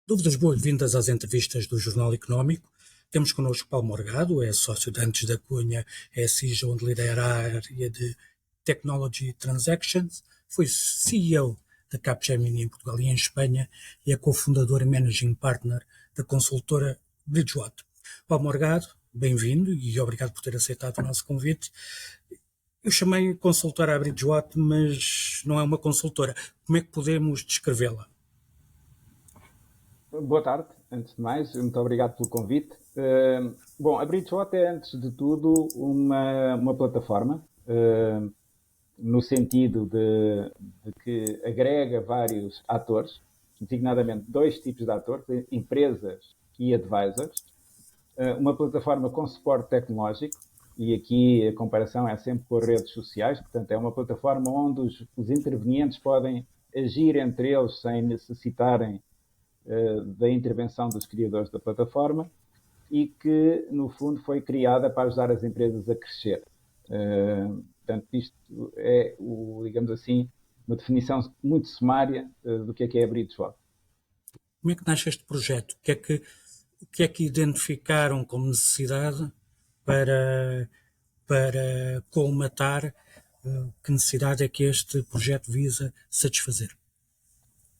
Dúvidas boas-vindas às entrevistas do Jornal Económico. Temos connosco Paulo Morgado, é sócio de Antes da Cunha, é CISO, onde lidera a área de Technology Transactions, foi CEO da Capgemini em Portugal e em Espanha e é cofundador e managing partner da consultora Bridgewater. Paulo Morgado, bem-vindo e obrigado por ter aceitado o nosso convite. Eu chamei consultora a Bridgewater, mas não é uma consultora. Como é que podemos descrevê-la? Boa tarde, antes de mais, muito obrigado pelo convite. Bom, a Bridgewater é, antes de tudo, uma plataforma, no sentido de que agrega vários atores, designadamente dois tipos de atores, empresas e advisors, uma plataforma com suporte tecnológico, e aqui a comparação é sempre com as redes sociais, portanto é uma plataforma onde os intervenientes podem agir entre eles sem necessitarem da intervenção dos criadores da plataforma e que, no fundo, foi criada para ajudar as empresas a crescer. Portanto, isto é, digamos assim, uma definição muito sumária do que é a Bridgewater. Como é que nasce este projeto? O que é que identificaram como necessidade para colmatar? Que necessidade é que este projeto visa satisfazer?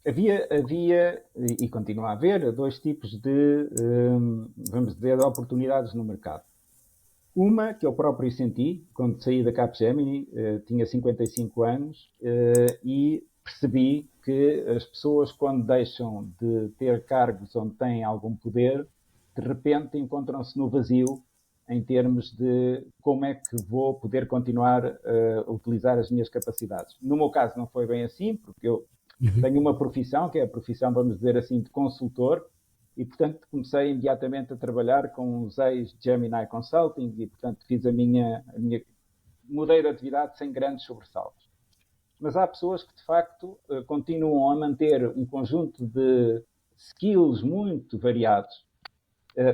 Havia e continua a haver dois tipos de, vamos dizer, de oportunidades no mercado. Uma que eu próprio senti quando saí da Capgemini, tinha 55 anos e percebi que as pessoas, quando deixam de ter cargos onde têm algum poder, de repente encontram-se no vazio em termos de como é que vou poder continuar a utilizar as minhas capacidades. No meu caso não foi bem assim, porque eu tenho uma profissão, que é a profissão, vamos dizer assim, de consultor, e, portanto, comecei imediatamente a trabalhar com os ex-Gemini Consulting e, portanto, fiz mudei de atividade sem grandes sobressaltos. Mas há pessoas que, de facto, continuam a manter um conjunto de skills muito variados,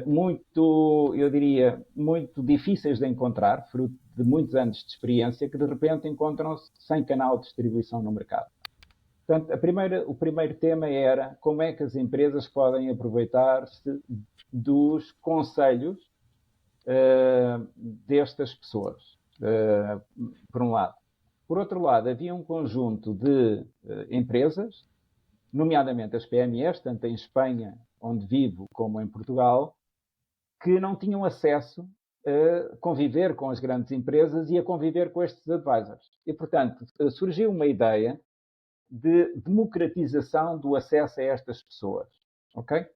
muito, eu diria, muito difíceis de encontrar, fruto de muitos anos de experiência, que de repente encontram-se sem canal de distribuição no mercado. Portanto, o primeiro tema era como é que as empresas podem aproveitar-se dos conselhos destas pessoas, por um lado. Por outro lado, havia um conjunto de empresas, nomeadamente as PMEs, tanto em Espanha, onde vivo, como em Portugal, que não tinham acesso a conviver com as grandes empresas e a conviver com estes advisors. E, portanto, surgiu uma ideia de democratização do acesso a estas pessoas. Ok?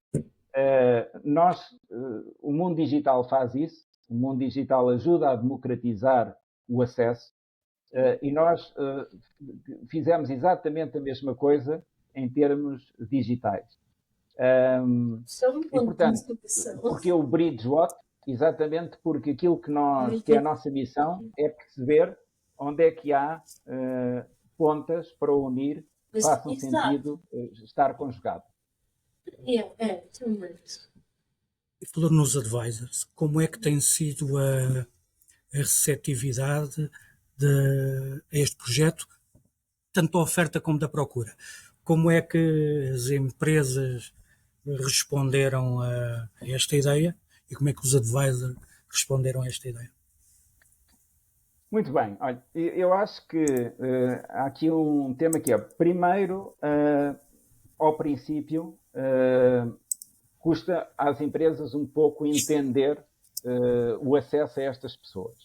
O mundo digital faz isso, o mundo digital ajuda a democratizar o acesso e nós fizemos exatamente a mesma coisa em termos digitais. E, portanto, porque o Bridgewater, exatamente porque aquilo que é a nossa missão é perceber onde é que há pontas para unir que façam sentido estar conjugado. E falando nos advisors, como é que tem sido a receptividade a este projeto, tanto da oferta como da procura? Como é que as empresas responderam a esta ideia e como é que os advisors responderam a esta ideia? Muito bem. Olha, eu acho que há aqui um tema que é, primeiro, ao princípio, custa às empresas um pouco entender o acesso a estas pessoas.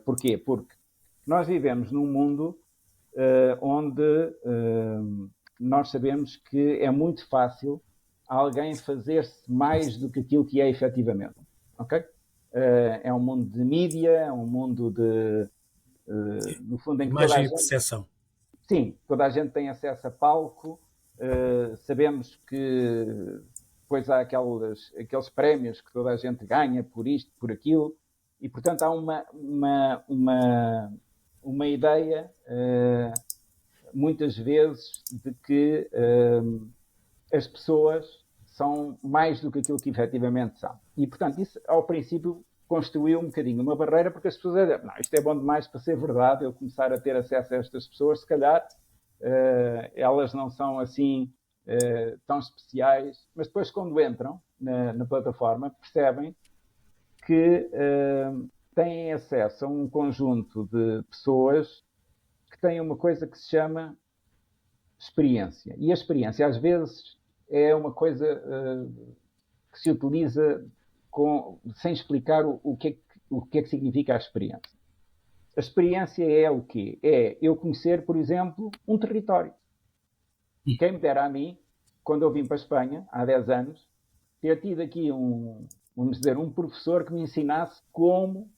Porquê? Porque nós vivemos num mundo onde nós sabemos que é muito fácil alguém fazer-se mais do que aquilo que é efetivamente. Ok? É um mundo de mídia, é um mundo no fundo, em que toda a Imagem e gente... percepção. Sim, toda a gente tem acesso a palco, sabemos que depois há aqueles prémios que toda a gente ganha por isto, por aquilo, e portanto há uma ideia, muitas vezes, de que as pessoas são mais do que aquilo que efetivamente são. E portanto isso, ao princípio, construiu um bocadinho uma barreira, porque as pessoas dizem, não, isto é bom demais para ser verdade, eu começar a ter acesso a estas pessoas, se calhar elas não são assim tão especiais, mas depois quando entram na plataforma percebem que têm acesso a um conjunto de pessoas que têm uma coisa que se chama experiência. E a experiência, às vezes, é uma coisa que se utiliza sem explicar o que é que significa a experiência. A experiência é o quê? É eu conhecer, por exemplo, um território. Quem me dera a mim, quando eu vim para a Espanha, há 10 anos, ter tido aqui vamos dizer, um professor que me ensinasse como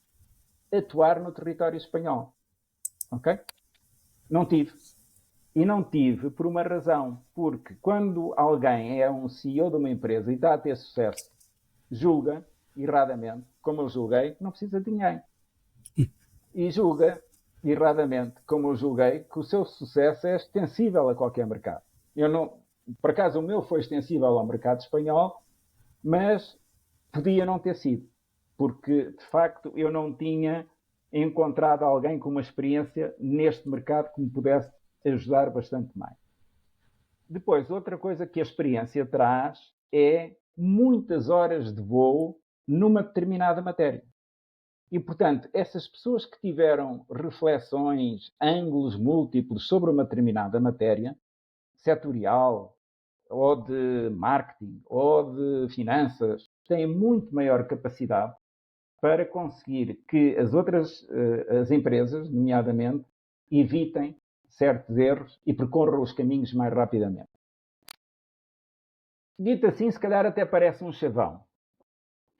atuar no território espanhol. Ok? Não tive. E não tive por uma razão. Porque quando alguém é um CEO de uma empresa e está a ter sucesso, julga, erradamente, como eu julguei, não precisa de ninguém. E julga, erradamente, como eu julguei, que o seu sucesso é extensível a qualquer mercado. Por acaso o meu foi extensível ao mercado espanhol, mas podia não ter sido. Porque, de facto, eu não tinha encontrado alguém com uma experiência neste mercado que me pudesse ajudar bastante mais. Depois, outra coisa que a experiência traz é muitas horas de voo numa determinada matéria. E, portanto, essas pessoas que tiveram reflexões, ângulos múltiplos sobre uma determinada matéria, setorial, ou de marketing, ou de finanças, têm muito maior capacidade para conseguir que as empresas, nomeadamente, evitem certos erros e percorram os caminhos mais rapidamente. Dito assim, se calhar até parece um chavão.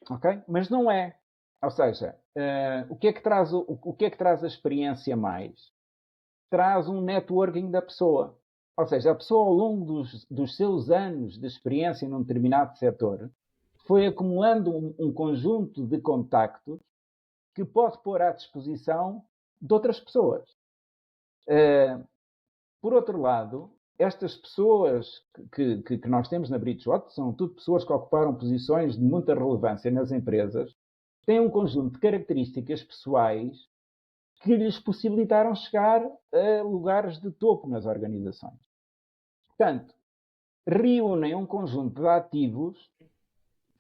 Ok? Mas não é. Ou seja, o que é que traz a experiência mais? Traz um networking da pessoa. Ou seja, a pessoa ao longo dos seus anos de experiência num determinado setor foi acumulando um conjunto de contactos que pode pôr à disposição de outras pessoas. Por outro lado, estas pessoas que nós temos na Bridgewater são tudo pessoas que ocuparam posições de muita relevância nas empresas, têm um conjunto de características pessoais que lhes possibilitaram chegar a lugares de topo nas organizações. Portanto, reúnem um conjunto de ativos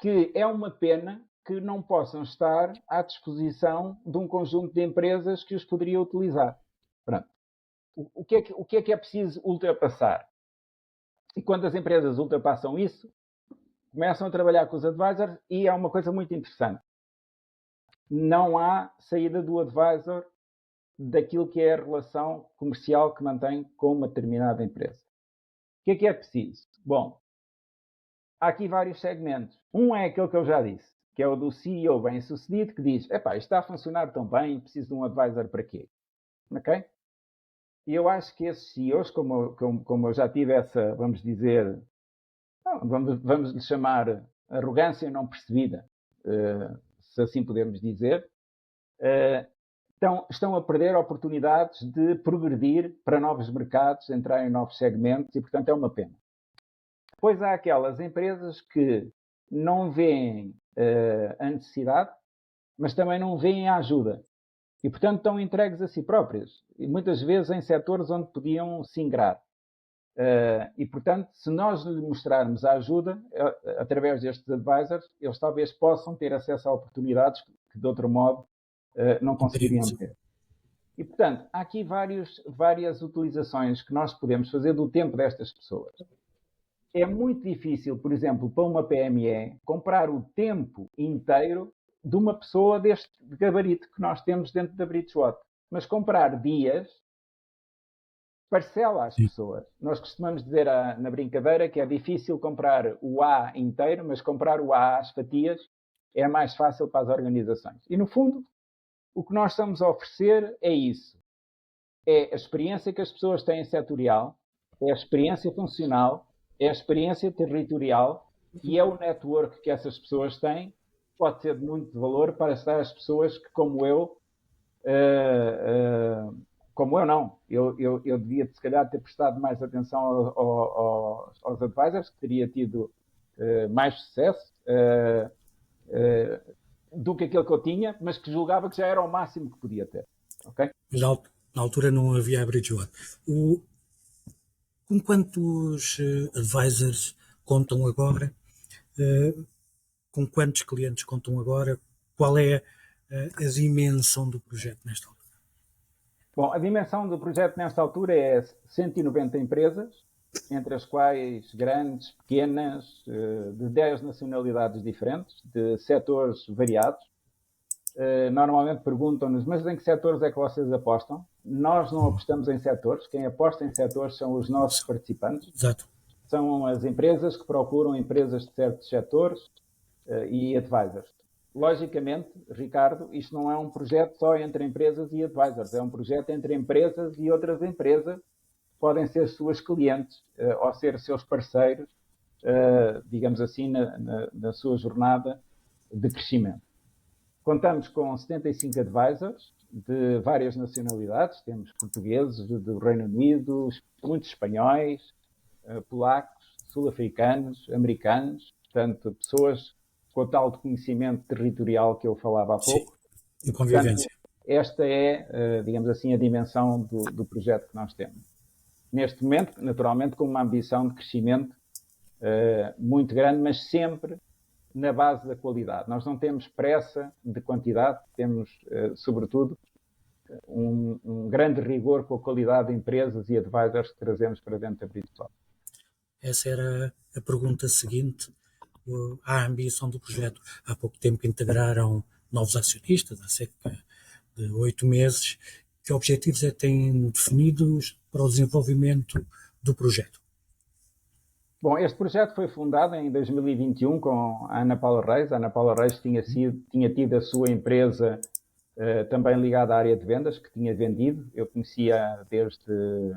que é uma pena que não possam estar à disposição de um conjunto de empresas que os poderia utilizar. Pronto. O que é preciso ultrapassar? E quando as empresas ultrapassam isso, começam a trabalhar com os advisors e é uma coisa muito interessante. Não há saída do advisor daquilo que é a relação comercial que mantém com uma determinada empresa. O que é preciso? Bom, há aqui vários segmentos. Um é aquele que eu já disse, que é o do CEO bem-sucedido, que diz, isto está a funcionar tão bem, preciso de um advisor para quê? Ok? E eu acho que esses CEOs, como eu já tive essa, vamos dizer, vamos lhe chamar arrogância não percebida, se assim podemos dizer, estão a perder oportunidades de progredir para novos mercados, entrar em novos segmentos e, portanto, é uma pena. Depois há aquelas empresas que não veem a necessidade, mas também não veem a ajuda. E, portanto, estão entregues a si próprias. E muitas vezes em setores onde podiam se ingrar. E, portanto, se nós lhe mostrarmos a ajuda, através destes advisors, eles talvez possam ter acesso a oportunidades que, de outro modo, não conseguiriam ter. E, portanto, há aqui várias utilizações que nós podemos fazer do tempo destas pessoas. É muito difícil, por exemplo, para uma PME, comprar o tempo inteiro de uma pessoa deste gabarito que nós temos dentro da Bridgewater. Mas comprar dias parcela às pessoas. Nós costumamos dizer na brincadeira que é difícil comprar o A inteiro, mas comprar o A às fatias é mais fácil para as organizações. E, no fundo, o que nós estamos a oferecer é isso. É a experiência que as pessoas têm setorial, é a experiência funcional, é a experiência territorial e é o network que essas pessoas têm. Pode ser de muito valor para as pessoas que, como eu não, eu devia se calhar ter prestado mais atenção aos advisors, que teria tido mais sucesso do que aquele que eu tinha, mas que julgava que já era o máximo que podia ter. Okay? Mas na altura não havia a Bridgewater. Com quantos advisors contam agora? Eh, com quantos clientes contam agora? Qual é a dimensão do projeto nesta altura? Bom, a dimensão do projeto nesta altura é 190 empresas, entre as quais grandes, pequenas, de 10 nacionalidades diferentes, de setores variados. Normalmente perguntam-nos, mas em que setores é que vocês apostam? Nós não apostamos em setores. Quem aposta em setores são os nossos participantes. Exato. São as empresas que procuram empresas de certos setores e advisors. Logicamente, Ricardo, isto não é um projeto só entre empresas e advisors. É um projeto entre empresas e outras empresas que podem ser suas clientes ou ser seus parceiros, digamos assim, na sua jornada de crescimento. Contamos com 75 advisors de várias nacionalidades. Temos portugueses do Reino Unido, muitos espanhóis, polacos, sul-africanos, americanos. Portanto, pessoas com o tal de conhecimento territorial que eu falava há pouco. Sim, e convivência. Portanto, esta é, digamos assim, a dimensão do projeto que nós temos. Neste momento, naturalmente, com uma ambição de crescimento muito grande, mas sempre na base da qualidade. Nós não temos pressa de quantidade, temos, sobretudo, um grande rigor com a qualidade de empresas e advisors que trazemos para dentro da Bridgestone. Essa era a pergunta seguinte. A ambição do projeto. Há pouco tempo integraram novos acionistas, há cerca de 8 meses. Que objetivos é que têm definidos para o desenvolvimento do projeto? Bom, este projeto foi fundado em 2021 com a Ana Paula Reis. A Ana Paula Reis tinha tido a sua empresa também ligada à área de vendas, que tinha vendido. Eu conhecia desde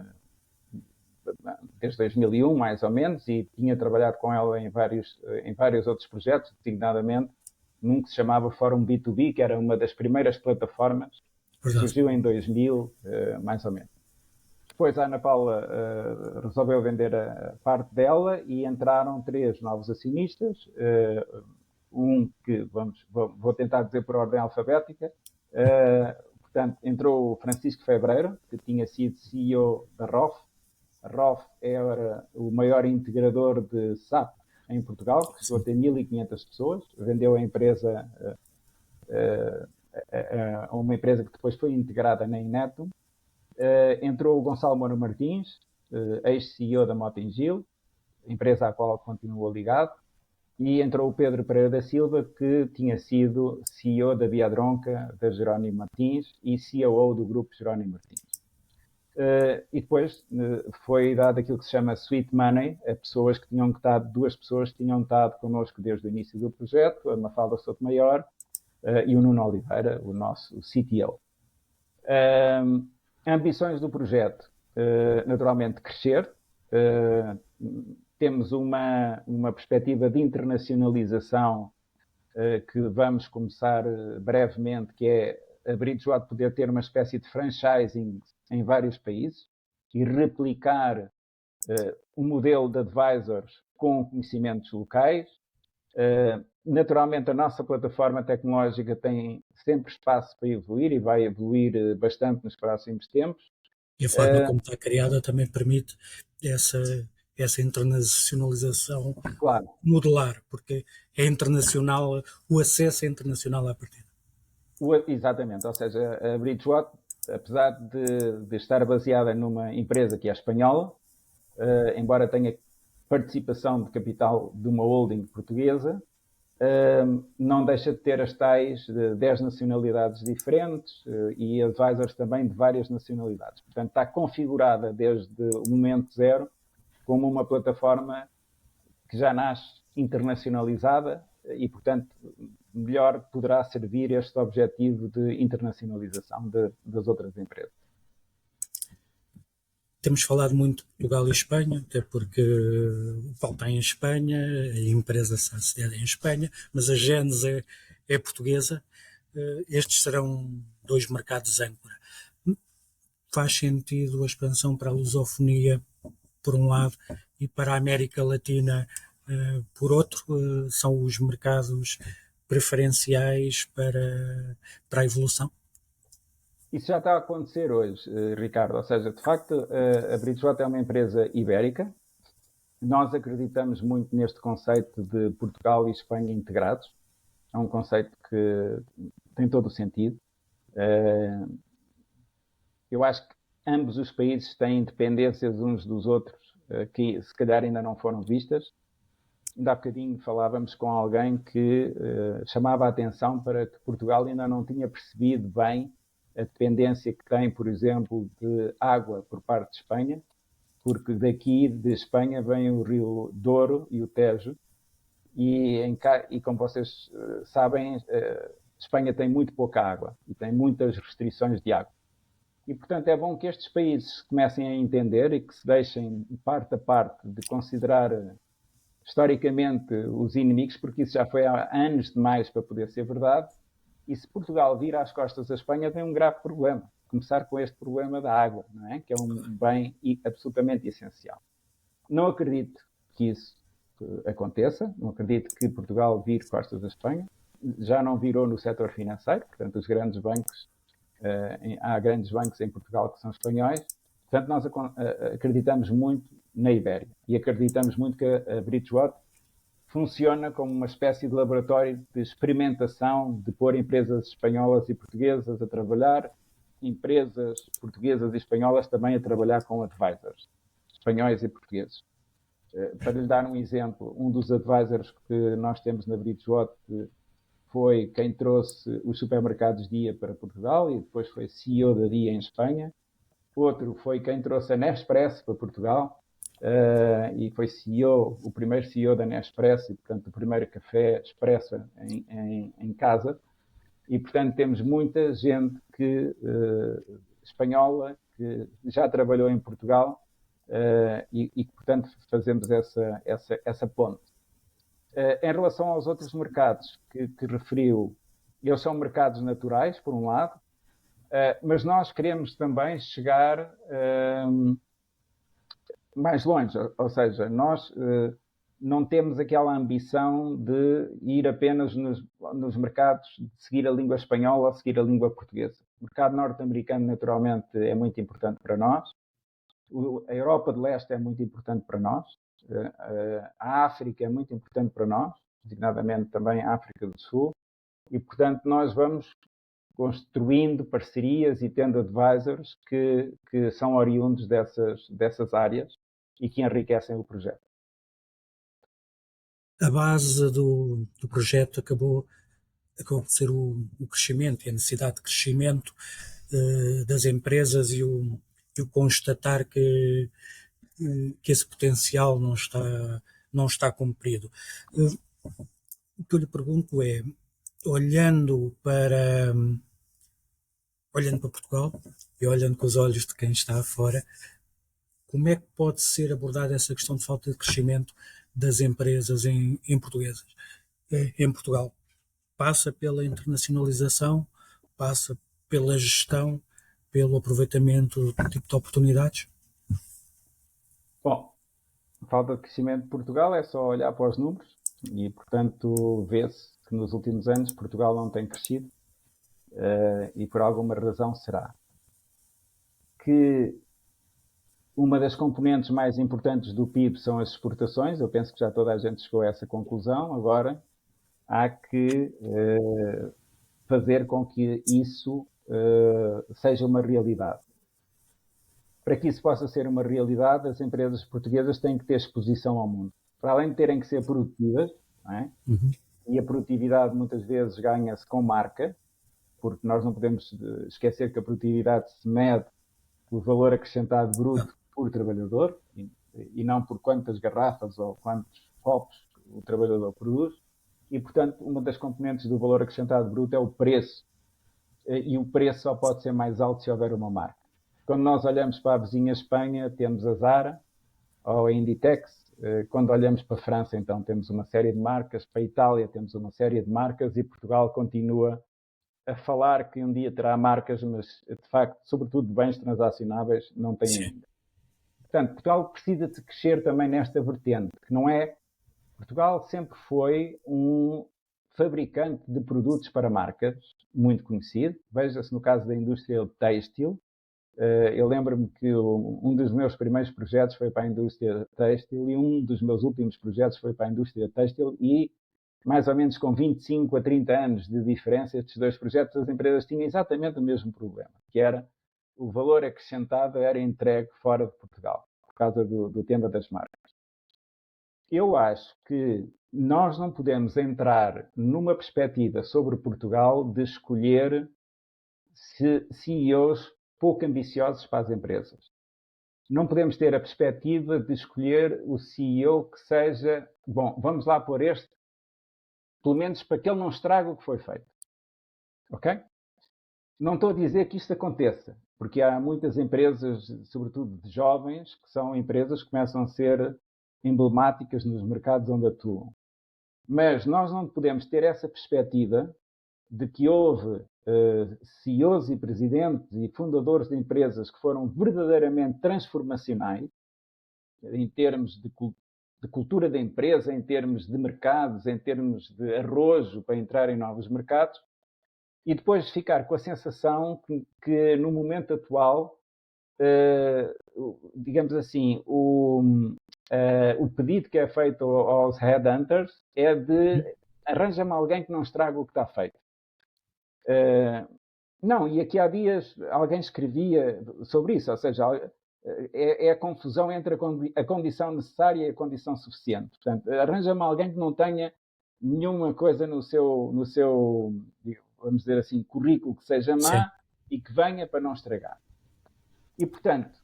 2001, mais ou menos, e tinha trabalhado com ela em vários outros projetos, designadamente num que se chamava Fórum B2B, que era uma das primeiras plataformas que surgiu em 2000, mais ou menos. Depois a Ana Paula resolveu vender a parte dela e entraram 3 novos acionistas, que vou tentar dizer por ordem alfabética. Portanto, entrou o Francisco Febreiro, que tinha sido CEO da ROF. A ROF era o maior integrador de SAP em Portugal, que chegou a ter 1.500 pessoas. Vendeu a empresa a uma empresa que depois foi integrada na Inetum. Entrou o Gonçalo Moura Martins, ex-CEO da Motengil, empresa à qual continuou ligado. E entrou o Pedro Pereira da Silva, que tinha sido CEO da Viadronca, da Jerónimo Martins, e COO do grupo Jerónimo Martins. E depois foi dado aquilo que se chama Sweet Money a pessoas que tinham estado, 2 pessoas que tinham estado connosco desde o início do projeto, a Mafalda Sotomayor e o Nuno Oliveira, o nosso CTO. Ambições do projeto, naturalmente crescer. Temos uma perspectiva de internacionalização que vamos começar brevemente, que é a Bridgewater poder ter uma espécie de franchising em vários países e replicar um modelo de advisors com conhecimentos locais. Naturalmente, a nossa plataforma tecnológica tem sempre espaço para evoluir e vai evoluir bastante nos próximos tempos. E a forma como está criada também permite essa internacionalização, claro, modular, porque é internacional, o acesso é internacional à partida. Exatamente, ou seja, a Bridgewater, apesar de estar baseada numa empresa que é espanhola, embora tenha participação de capital de uma holding portuguesa, não deixa de ter as tais de 10 nacionalidades diferentes e advisors também de várias nacionalidades. Portanto, está configurada desde o momento zero como uma plataforma que já nasce internacionalizada e, portanto, melhor poderá servir este objetivo de internacionalização das outras empresas. Temos falado muito de Portugal e Espanha, até porque o Paulo está em Espanha, a empresa está sediada em Espanha, mas a gênese é portuguesa. Estes serão 2 mercados âncora. Faz sentido a expansão para a lusofonia, por um lado, e para a América Latina, por outro? São os mercados preferenciais para a evolução? Isso já está a acontecer hoje, Ricardo. Ou seja, de facto, a Bridgewater é uma empresa ibérica. Nós acreditamos muito neste conceito de Portugal e Espanha integrados. É um conceito que tem todo o sentido. Eu acho que ambos os países têm dependências uns dos outros que se calhar ainda não foram vistas. Ainda há bocadinho falávamos com alguém que chamava a atenção para que Portugal ainda não tinha percebido bem a dependência que tem, por exemplo, de água por parte de Espanha, porque daqui de Espanha vem o Rio Douro e o Tejo, e como vocês sabem, Espanha tem muito pouca água e tem muitas restrições de água. E, portanto, é bom que estes países comecem a entender e que se deixem parte a parte de considerar historicamente os inimigos, porque isso já foi há anos demais para poder ser verdade. E se Portugal vir às costas da Espanha, tem um grave problema. Começar com este problema da água, não é? Que é um bem absolutamente essencial. Não acredito que isso aconteça, não acredito que Portugal vire costas da Espanha. Já não virou no setor financeiro, portanto, os grandes bancos, há grandes bancos em Portugal que são espanhóis. Portanto, nós acreditamos muito na Ibéria e acreditamos muito que a Bridgewater funciona como uma espécie de laboratório de experimentação, de pôr empresas espanholas e portuguesas a trabalhar, empresas portuguesas e espanholas também a trabalhar com advisors, espanhóis e portugueses. Para lhe dar um exemplo, um dos advisors que nós temos na Bridgewater foi quem trouxe os supermercados Dia para Portugal e depois foi CEO da Dia em Espanha. Outro foi quem trouxe a Nespresso para Portugal e foi CEO, o primeiro CEO da Nespresso e, portanto, o primeiro café expresso em casa. E, portanto, temos muita gente espanhola que já trabalhou em Portugal e, portanto, fazemos essa ponte. Em relação aos outros mercados que referiu, eles são mercados naturais, por um lado, mas nós queremos também chegar mais longe, ou seja, nós não temos aquela ambição de ir apenas nos mercados, de seguir a língua espanhola ou seguir a língua portuguesa. O mercado norte-americano, naturalmente, é muito importante para nós. A Europa de Leste é muito importante para nós. A África é muito importante para nós, designadamente também a África do Sul. E, portanto, nós vamos construindo parcerias e tendo advisors que são oriundos dessas áreas e que enriquecem o projeto. A base do projeto acabou por ser o crescimento e a necessidade de crescimento das empresas e o constatar que esse potencial não está cumprido. O que eu lhe pergunto é, olhando para Portugal e olhando com os olhos de quem está fora, como é que pode ser abordada essa questão de falta de crescimento das empresas em Portugal? Passa pela internacionalização, passa pela gestão, pelo aproveitamento do tipo de oportunidades? Bom, falta de crescimento de Portugal é só olhar para os números e, portanto, vê-se que nos últimos anos Portugal não tem crescido e por alguma razão será. Que uma das componentes mais importantes do PIB são as exportações, eu penso que já toda a gente chegou a essa conclusão, agora há que fazer com que isso seja uma realidade. Para que isso possa ser uma realidade, as empresas portuguesas têm que ter exposição ao mundo. Para além de terem que ser produtivas, não é? E a produtividade muitas vezes ganha-se com marca, porque nós não podemos esquecer que a produtividade se mede pelo valor acrescentado bruto por trabalhador e não por quantas garrafas ou quantos copos o trabalhador produz. E, portanto, uma das componentes do valor acrescentado bruto é o preço. E o preço só pode ser mais alto se houver uma marca. Quando nós olhamos para a vizinha Espanha, temos a Zara ou a Inditex. Quando olhamos para a França, então, temos uma série de marcas. Para a Itália, temos uma série de marcas. E Portugal continua a falar que um dia terá marcas, mas, de facto, sobretudo de bens transacionáveis, não tem ainda. Portanto, Portugal precisa de crescer também nesta vertente, que não é... Portugal sempre foi um fabricante de produtos para marcas, muito conhecido. Veja-se no caso da indústria têxtil. Eu lembro-me que um dos meus primeiros projetos foi para a indústria têxtil e um dos meus últimos projetos foi para a indústria têxtil e, mais ou menos com 25 a 30 anos de diferença, estes dois projetos, as empresas tinham exatamente o mesmo problema, que era o valor acrescentado era entregue fora de Portugal, por causa do tema das marcas. Eu acho que nós não podemos entrar numa perspectiva sobre Portugal de escolher CEOs pouco ambiciosos para as empresas. Não podemos ter a perspectiva de escolher o CEO que seja, bom, vamos lá pôr este, pelo menos para que ele não estrague o que foi feito. Ok? Não estou a dizer que isto aconteça, porque há muitas empresas, sobretudo de jovens, que são empresas que começam a ser emblemáticas nos mercados onde atuam. Mas nós não podemos ter essa perspectiva de que houve CEOs e presidentes e fundadores de empresas que foram verdadeiramente transformacionais em termos de cultura da empresa, em termos de mercados, em termos de arrojo para entrar em novos mercados, e depois ficar com a sensação que no momento atual, digamos assim, o pedido que é feito aos headhunters é de arranja-me alguém que não estrague o que está feito. Não, e aqui há dias alguém escrevia sobre isso, ou seja, é a confusão entre a condição necessária e a condição suficiente. Portanto, arranja-me alguém que não tenha nenhuma coisa no seu, vamos dizer assim, currículo que seja má. Sim. E que venha para não estragar. E, portanto,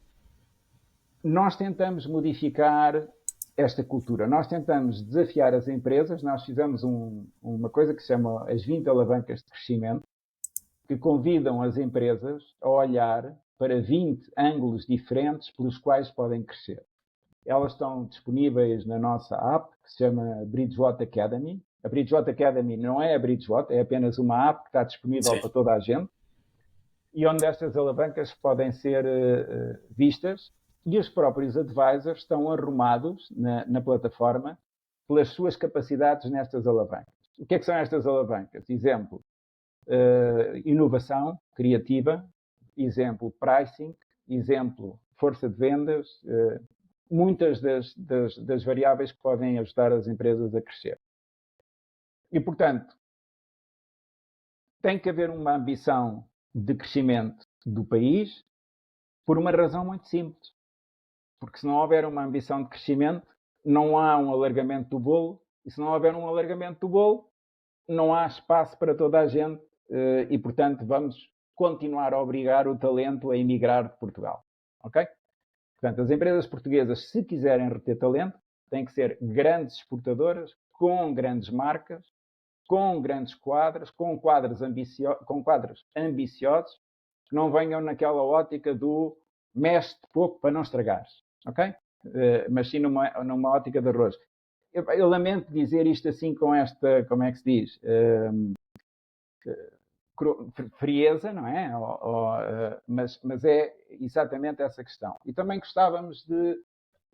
nós tentamos modificar esta cultura. Nós tentamos desafiar as empresas. Nós fizemos uma coisa que se chama as 20 alavancas de crescimento, que convidam as empresas a olhar para 20 ângulos diferentes pelos quais podem crescer. Elas estão disponíveis na nossa app, que se chama Bridgewater Academy. A Bridgewater Academy não é a Bridgewater, é apenas uma app que está disponível para toda a gente e onde estas alavancas podem ser vistas e os próprios advisors estão arrumados na plataforma pelas suas capacidades nestas alavancas. O que é que são estas alavancas? Exemplo, inovação criativa, exemplo, pricing, exemplo, força de vendas, muitas das variáveis que podem ajudar as empresas a crescer. E, portanto, tem que haver uma ambição de crescimento do país por uma razão muito simples. Porque se não houver uma ambição de crescimento, não há um alargamento do bolo. E se não houver um alargamento do bolo, não há espaço para toda a gente e, portanto, vamos continuar a obrigar o talento a emigrar de Portugal. Ok? Portanto, as empresas portuguesas, se quiserem reter talento, têm que ser grandes exportadoras, com grandes marcas, com grandes quadros, com quadros ambiciosos, que não venham naquela ótica do mexe pouco para não estragares, ok? Mas sim numa ótica de arroz. Eu lamento dizer isto assim com esta, como é que se diz, frieza, não é? Mas é exatamente essa questão. E também gostávamos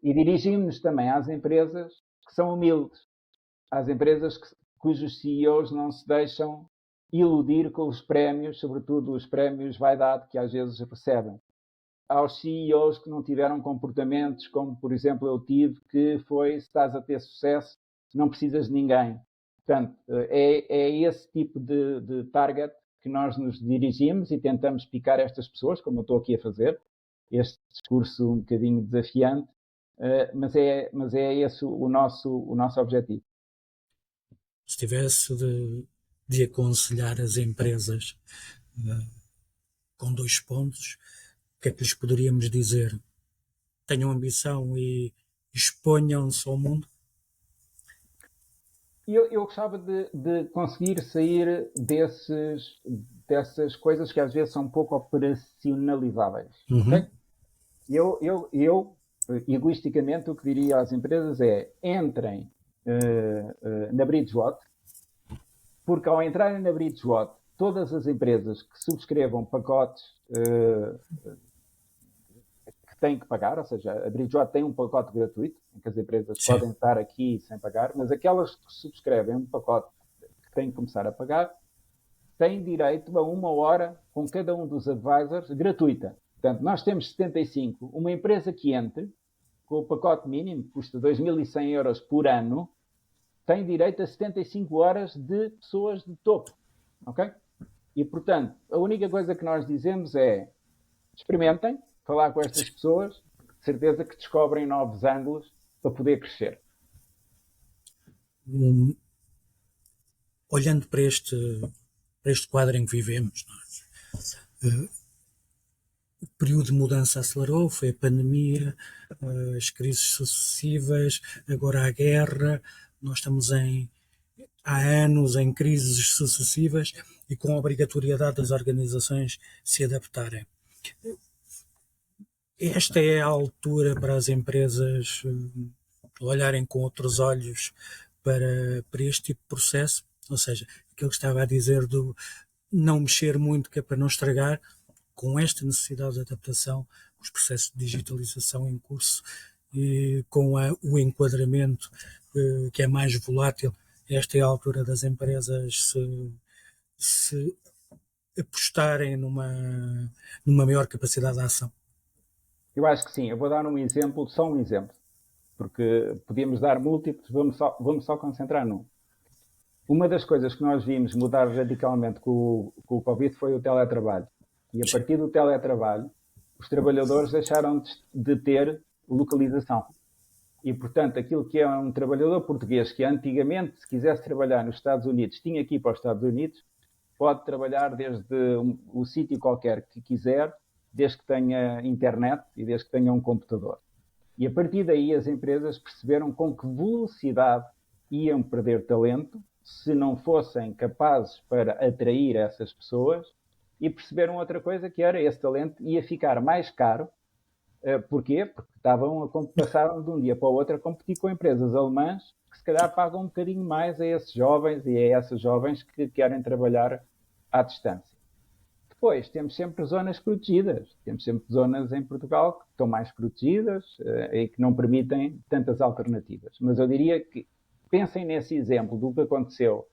e dirigimos-nos também às empresas que são humildes, às empresas cujos CEOs não se deixam iludir com os prémios, sobretudo os prémios vaidade que às vezes recebem. Aos CEOs que não tiveram comportamentos como, por exemplo, eu tive, que foi, se estás a ter sucesso, não precisas de ninguém. Portanto, é esse tipo de target que nós nos dirigimos e tentamos picar estas pessoas, como eu estou aqui a fazer, este discurso um bocadinho desafiante, mas é esse o nosso objetivo. Se tivesse de aconselhar as empresas com 2 pontos, o que é que lhes poderíamos dizer? Tenham ambição e exponham-se ao mundo? Eu gostava de conseguir sair dessas coisas que às vezes são pouco operacionalizáveis. Uhum. Okay? Eu, egoisticamente, o que diria às empresas é entrem na Bridgewater, porque ao entrarem na Bridgewater, todas as empresas que subscrevam pacotes que têm que pagar, ou seja, a Bridgewater tem um pacote gratuito, em que as empresas podem estar aqui sem pagar, mas aquelas que subscrevem um pacote que têm que começar a pagar, têm direito a 1 hora com cada um dos advisors gratuita. Portanto, nós temos 75. Uma empresa que entre com o pacote mínimo, que custa 2.100 euros por ano, tem direito a 75 horas de pessoas de topo. Ok? E, portanto, a única coisa que nós dizemos é experimentem falar com estas pessoas, de certeza que descobrem novos ângulos para poder crescer. Olhando para este quadro em que vivemos, o período de mudança acelerou, foi a pandemia, as crises sucessivas, agora a guerra, nós estamos há anos em crises sucessivas e com a obrigatoriedade das organizações se adaptarem. Esta é a altura para as empresas olharem com outros olhos para este tipo de processo, ou seja, aquilo que estava a dizer do não mexer muito, que é para não estragar, com esta necessidade de adaptação, os processos de digitalização em curso e com o enquadramento que é mais volátil, esta é a altura das empresas se apostarem numa maior capacidade de ação. Eu acho que sim. Eu vou dar um exemplo, só um exemplo, porque podíamos dar múltiplos, vamos só concentrar num. Uma das coisas que nós vimos mudar radicalmente com o Covid foi o teletrabalho. E a partir do teletrabalho, os trabalhadores deixaram de ter localização. E, portanto, aquilo que é um trabalhador português que antigamente, se quisesse trabalhar nos Estados Unidos, tinha que ir para os Estados Unidos, pode trabalhar desde o sítio qualquer que quiser, desde que tenha internet e desde que tenha um computador. E a partir daí as empresas perceberam com que velocidade iam perder talento se não fossem capazes para atrair essas pessoas, e perceberam outra coisa, que era esse talento ia ficar mais caro. Porquê? Porque passaram de um dia para o outro a competir com empresas alemãs que se calhar pagam um bocadinho mais a esses jovens e a essas jovens que querem trabalhar à distância. Depois, temos sempre zonas protegidas. Temos sempre zonas em Portugal que estão mais protegidas e que não permitem tantas alternativas. Mas eu diria que pensem nesse exemplo do que aconteceu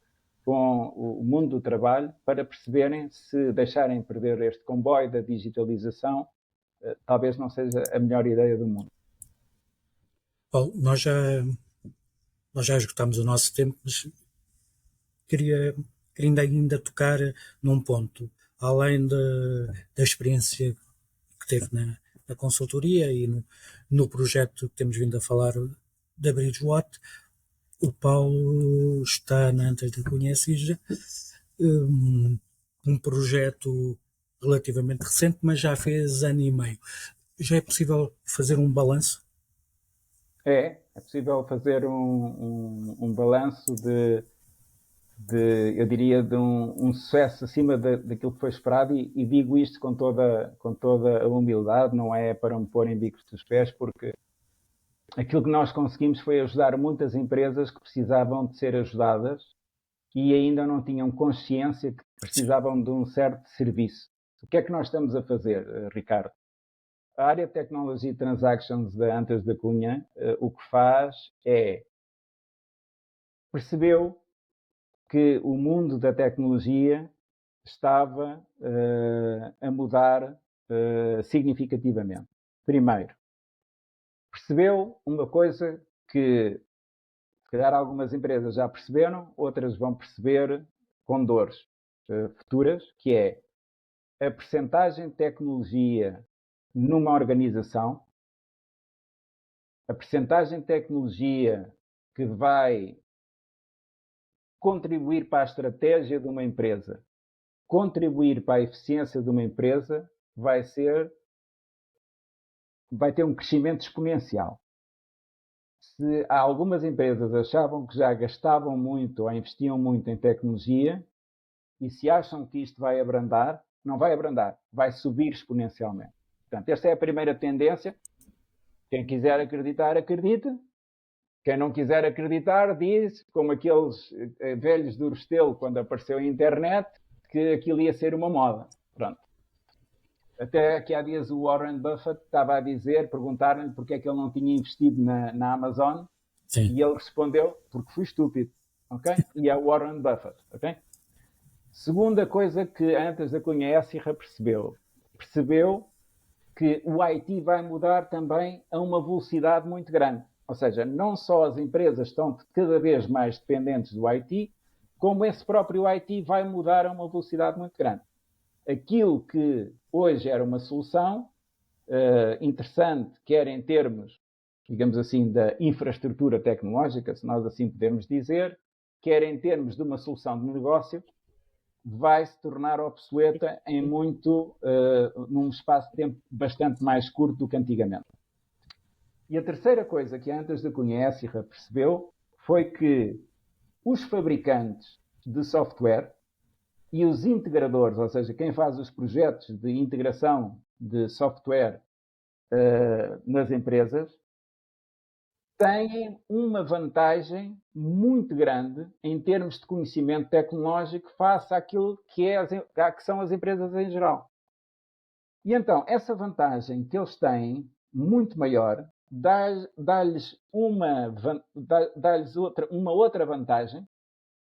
com o mundo do trabalho para perceberem se deixarem perder este comboio da digitalização talvez não seja a melhor ideia do mundo. Paulo, nós já esgotámos o nosso tempo, mas queria ainda tocar num ponto. Além da experiência que teve na consultoria e no projeto que temos vindo a falar da Bridgewater, o Paulo está na Antas da Cunha Sija, um projeto relativamente recente, mas já fez ano e meio. Já é possível fazer um balanço? É possível fazer um balanço eu diria, de um sucesso acima daquilo que foi esperado, e digo isto com toda a humildade, não é para me pôr em bicos dos pés, porque aquilo que nós conseguimos foi ajudar muitas empresas que precisavam de ser ajudadas e ainda não tinham consciência que precisavam de um certo serviço. O que é que nós estamos a fazer, Ricardo? A área de Technology Transactions da Antas da Cunha, o que faz é percebeu que o mundo da tecnologia estava a mudar significativamente. Primeiro, percebeu uma coisa que, se calhar, algumas empresas já perceberam, outras vão perceber com dores futuras, que é a percentagem de tecnologia numa organização, a percentagem de tecnologia que vai contribuir para a estratégia de uma empresa, contribuir para a eficiência de uma empresa, vai ter um crescimento exponencial. Se algumas empresas achavam que já gastavam muito ou investiam muito em tecnologia, e se acham que isto vai abrandar, não vai abrandar, vai subir exponencialmente. Portanto, esta é a primeira tendência. Quem quiser acreditar, acredita. Quem não quiser acreditar, diz, como aqueles velhos do Restelo, quando apareceu a internet, que aquilo ia ser uma moda. Pronto. Até que há dias o Warren Buffett estava a dizer, perguntaram-lhe porque é que ele não tinha investido na Amazon. Sim. E ele respondeu, porque fui estúpido. ok? E é o Warren Buffett, ok? Segunda coisa que antes da Cunha Écija percebeu que o IT vai mudar também a uma velocidade muito grande. Ou seja, não só as empresas estão cada vez mais dependentes do IT, como esse próprio IT vai mudar a uma velocidade muito grande. Aquilo que hoje era uma solução interessante, quer em termos, digamos assim, da infraestrutura tecnológica, se nós assim podemos dizer, quer em termos de uma solução de negócio, vai se tornar obsoleta num espaço de tempo bastante mais curto do que antigamente. E a terceira coisa que a Antas da Cunha Écija percebeu foi que os fabricantes de software e os integradores, ou seja, quem faz os projetos de integração de software nas empresas, têm uma vantagem muito grande em termos de conhecimento tecnológico face àquilo que são as empresas em geral. E então, essa vantagem que eles têm, muito maior, dá-lhes uma outra vantagem,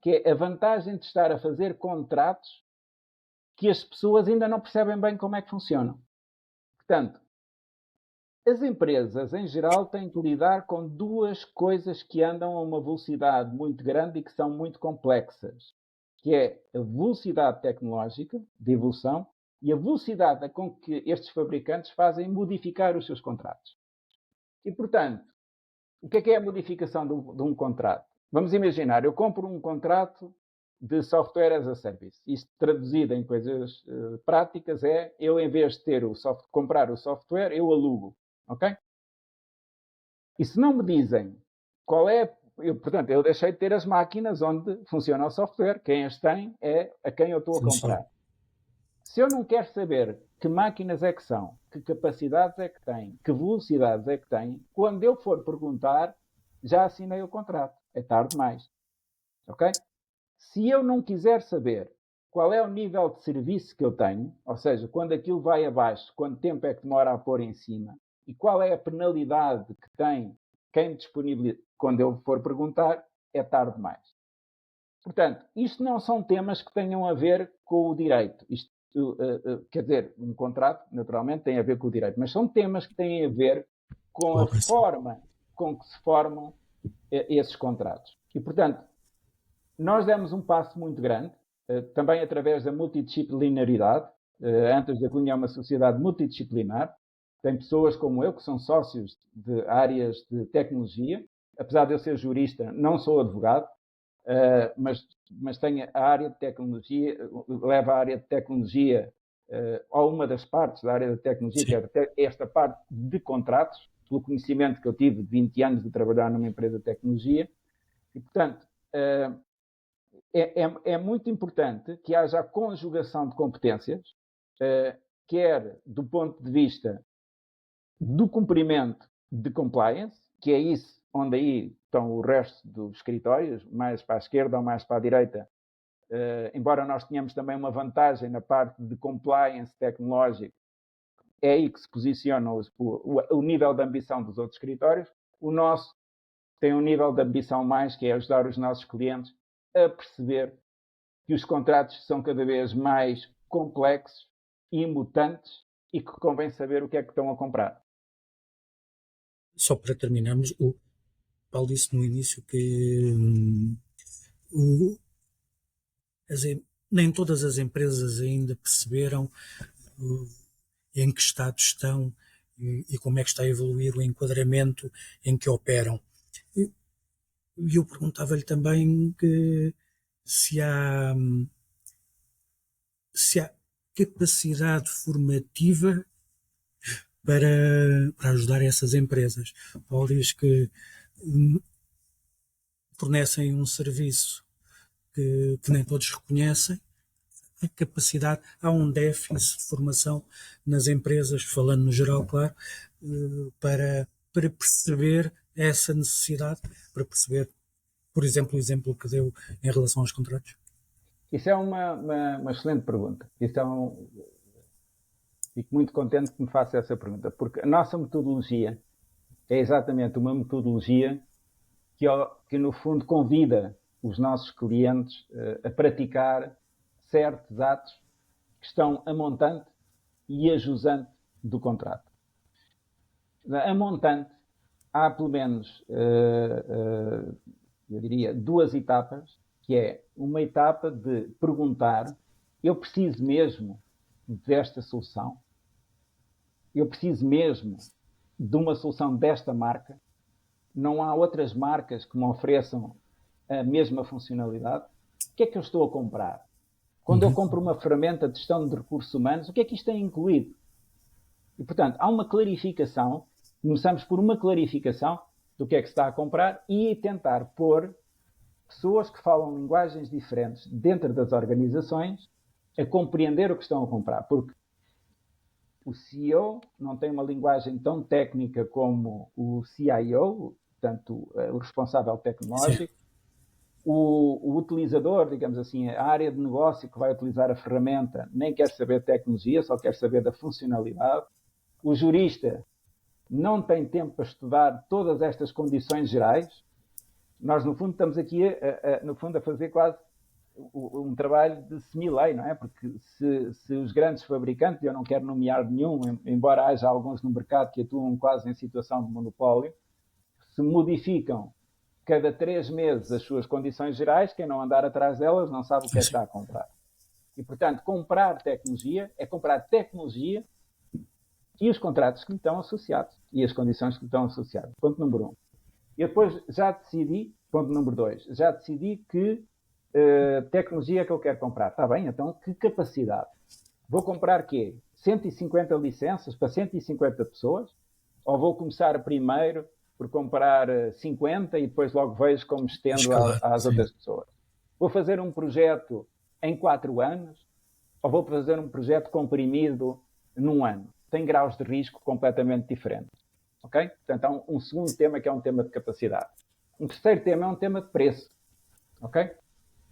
que é a vantagem de estar a fazer contratos que as pessoas ainda não percebem bem como é que funcionam. Portanto, as empresas, em geral, têm que lidar com duas coisas que andam a uma velocidade muito grande e que são muito complexas, que é a velocidade tecnológica de evolução e a velocidade com que estes fabricantes fazem modificar os seus contratos. E, portanto, o que é a modificação de um contrato? Vamos imaginar, eu compro um contrato de software as a service. Isto traduzido em coisas práticas é, eu em vez de comprar o software, eu alugo. Ok? E se não me dizem qual é... portanto, eu deixei de ter as máquinas onde funciona o software. Quem as tem é a quem eu estou a comprar. Sim. Se eu não quero saber que máquinas é que são, que capacidades é que têm, que velocidades é que têm, quando eu for perguntar, já assinei o contrato. É tarde demais. Ok? Se eu não quiser saber qual é o nível de serviço que eu tenho, ou seja, quando aquilo vai abaixo, quanto tempo é que demora a pôr em cima, e qual é a penalidade que tem quem me disponibiliza, quando eu for perguntar, é tarde demais. Portanto, isto não são temas que tenham a ver com o direito. Isto, quer dizer, um contrato, naturalmente, tem a ver com o direito, mas são temas que têm a ver com a forma com que se formam esses contratos. E, portanto, nós demos um passo muito grande, também através da multidisciplinaridade. Antes da Cunha é uma sociedade multidisciplinar. Tem pessoas como eu, que são sócios de áreas de tecnologia. Apesar de eu ser jurista, não sou advogado, mas tenho a área de tecnologia, levo a área de tecnologia a uma das partes da área de tecnologia, Sim. que é esta parte de contratos, pelo conhecimento que eu tive de 20 anos de trabalhar numa empresa de tecnologia. E, portanto, é muito importante que haja a conjugação de competências, quer do ponto de vista do cumprimento de compliance, que é isso onde aí estão o resto dos escritórios, mais para a esquerda ou mais para a direita, embora nós tenhamos também uma vantagem na parte de compliance tecnológico, é aí que se posiciona o nível de ambição dos outros escritórios. O nosso tem um nível de ambição mais, que é ajudar os nossos clientes a perceber que os contratos são cada vez mais complexos e mutantes e que convém saber o que é que estão a comprar. Só para terminarmos, o Paulo disse no início que nem todas as empresas ainda perceberam em que estado estão e como é que está a evoluir o enquadramento em que operam. E eu perguntava-lhe também que se há capacidade formativa para ajudar essas empresas. Paulo diz que fornecem um serviço que nem todos reconhecem. A capacidade, há um déficit de formação nas empresas, falando no geral, claro, para perceber essa necessidade, para perceber, por exemplo, o exemplo que deu em relação aos contratos. Isso é uma excelente pergunta. Fico muito contente que me faça essa pergunta, porque a nossa metodologia é exatamente uma metodologia que no fundo convida os nossos clientes a praticar certos atos que estão a montante e a jusante do contrato. A montante, há pelo menos, eu diria, duas etapas, que é uma etapa de perguntar: eu preciso mesmo desta solução? Eu preciso mesmo de uma solução desta marca? Não há outras marcas que me ofereçam a mesma funcionalidade? O que é que eu estou a comprar? Quando eu compro uma ferramenta de gestão de recursos humanos, o que é que isto tem incluído? E, portanto, há uma clarificação. Começamos por uma clarificação do que é que se está a comprar e tentar pôr pessoas que falam linguagens diferentes dentro das organizações a compreender o que estão a comprar. Porque o CEO não tem uma linguagem tão técnica como o CIO, portanto, o responsável tecnológico. O utilizador, digamos assim, a área de negócio que vai utilizar a ferramenta nem quer saber de tecnologia, só quer saber da funcionalidade. O jurista não tem tempo para estudar todas estas condições gerais. Nós, no fundo, estamos aqui a fazer quase um trabalho de semi-lei, não é? Porque se os grandes fabricantes, eu não quero nomear nenhum, embora haja alguns no mercado que atuam quase em situação de monopólio, se modificam cada 3 meses as suas condições gerais, quem não andar atrás delas não sabe o que é que está a comprar. E, portanto, comprar tecnologia é comprar tecnologia e os contratos que lhe estão associados e as condições que lhe estão associadas. Ponto número 1. Eu depois já decidi, ponto número 2, já decidi que tecnologia é que eu quero comprar. Está bem, então que capacidade? Vou comprar quê? 150 licenças para 150 pessoas? Ou vou começar primeiro por comprar 50 e depois logo vejo como estendo às outras pessoas? Vou fazer um projeto em 4 anos? Ou vou fazer um projeto comprimido num ano? Tem graus de risco completamente diferentes. Ok? Portanto, há um segundo tema que é um tema de capacidade. Um terceiro tema é um tema de preço. Ok?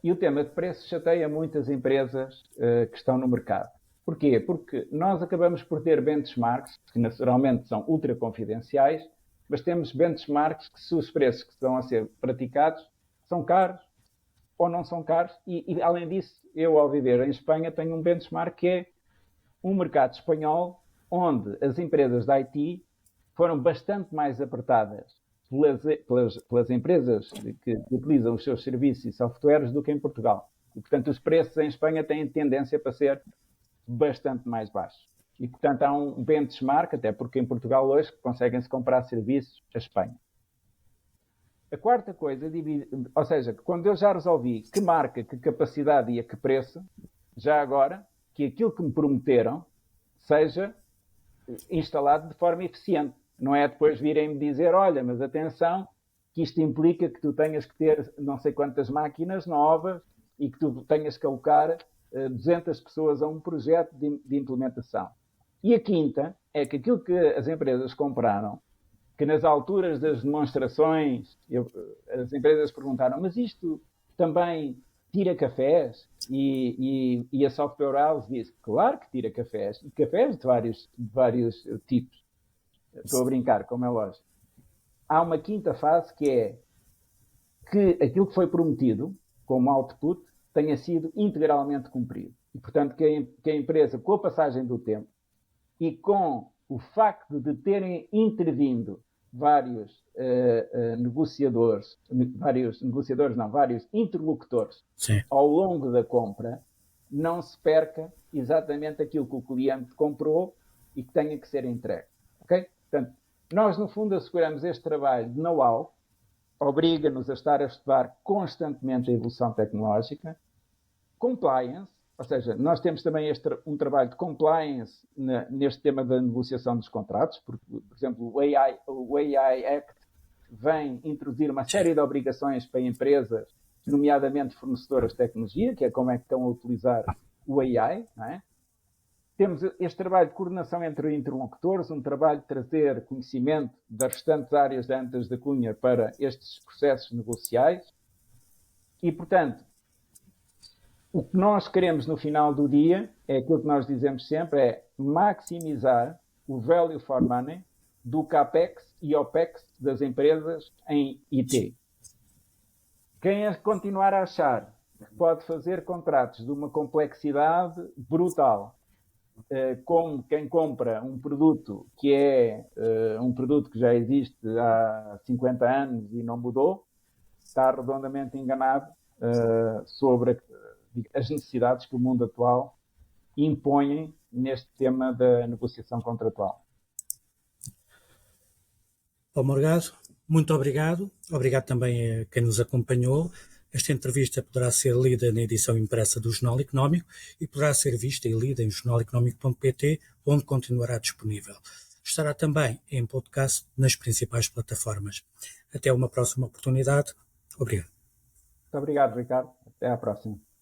E o tema de preço chateia muitas empresas que estão no mercado. Porquê? Porque nós acabamos por ter benchmarks, que naturalmente são ultra confidenciais, mas temos benchmarks que, se os preços que estão a ser praticados são caros ou não são caros, e além disso, eu, ao viver em Espanha, tenho um benchmark que é um mercado espanhol onde as empresas da IT foram bastante mais apertadas pelas empresas que utilizam os seus serviços e softwares do que em Portugal. E, portanto, os preços em Espanha têm tendência para ser bastante mais baixos. E, portanto, há um benchmark, até porque em Portugal hoje conseguem-se comprar serviços a Espanha. A quarta coisa, ou seja, quando eu já resolvi que marca, que capacidade e a que preço, já agora, que aquilo que me prometeram seja instalado de forma eficiente. Não é depois virem-me dizer: olha, mas atenção, que isto implica que tu tenhas que ter não sei quantas máquinas novas e que tu tenhas que alocar 200 pessoas a um projeto de implementação. E a quinta é que aquilo que as empresas compraram, que nas alturas das demonstrações, as empresas perguntaram: mas isto também tira cafés? E a Software House disse: claro que tira cafés. E cafés de vários tipos. Estou a brincar, como é lógico. Há uma quinta fase que é que aquilo que foi prometido como output tenha sido integralmente cumprido. E, portanto, que a empresa, com a passagem do tempo e com o facto de terem intervindo vários vários interlocutores ao longo da compra, não se perca exatamente aquilo que o cliente comprou e que tenha que ser entregue. Ok? Portanto, nós, no fundo, asseguramos este trabalho de know-how, obriga-nos a estar a estudar constantemente a evolução tecnológica, compliance, ou seja, nós temos também um trabalho de compliance neste tema da negociação dos contratos, porque, por exemplo, o AI Act vem introduzir uma série de obrigações para empresas, nomeadamente fornecedoras de tecnologia, que é como é que estão a utilizar o AI, não é? Temos este trabalho de coordenação entre interlocutores, um trabalho de trazer conhecimento das restantes áreas da Antas da Cunha para estes processos negociais e, portanto, o que nós queremos no final do dia é aquilo que nós dizemos sempre, é maximizar o value for money do CAPEX e OPEX das empresas em IT. Quem continuar a achar que pode fazer contratos de uma complexidade brutal, como quem compra um produto que é um produto que já existe há 50 anos e não mudou, está redondamente enganado sobre as necessidades que o mundo atual impõe neste tema da negociação contratual. Paulo Morgado, muito obrigado. Obrigado também a quem nos acompanhou. Esta entrevista poderá ser lida na edição impressa do Jornal Económico e poderá ser vista e lida em jornaleconómico.pt, onde continuará disponível. Estará também em podcast nas principais plataformas. Até uma próxima oportunidade. Obrigado. Muito obrigado, Ricardo. Até à próxima.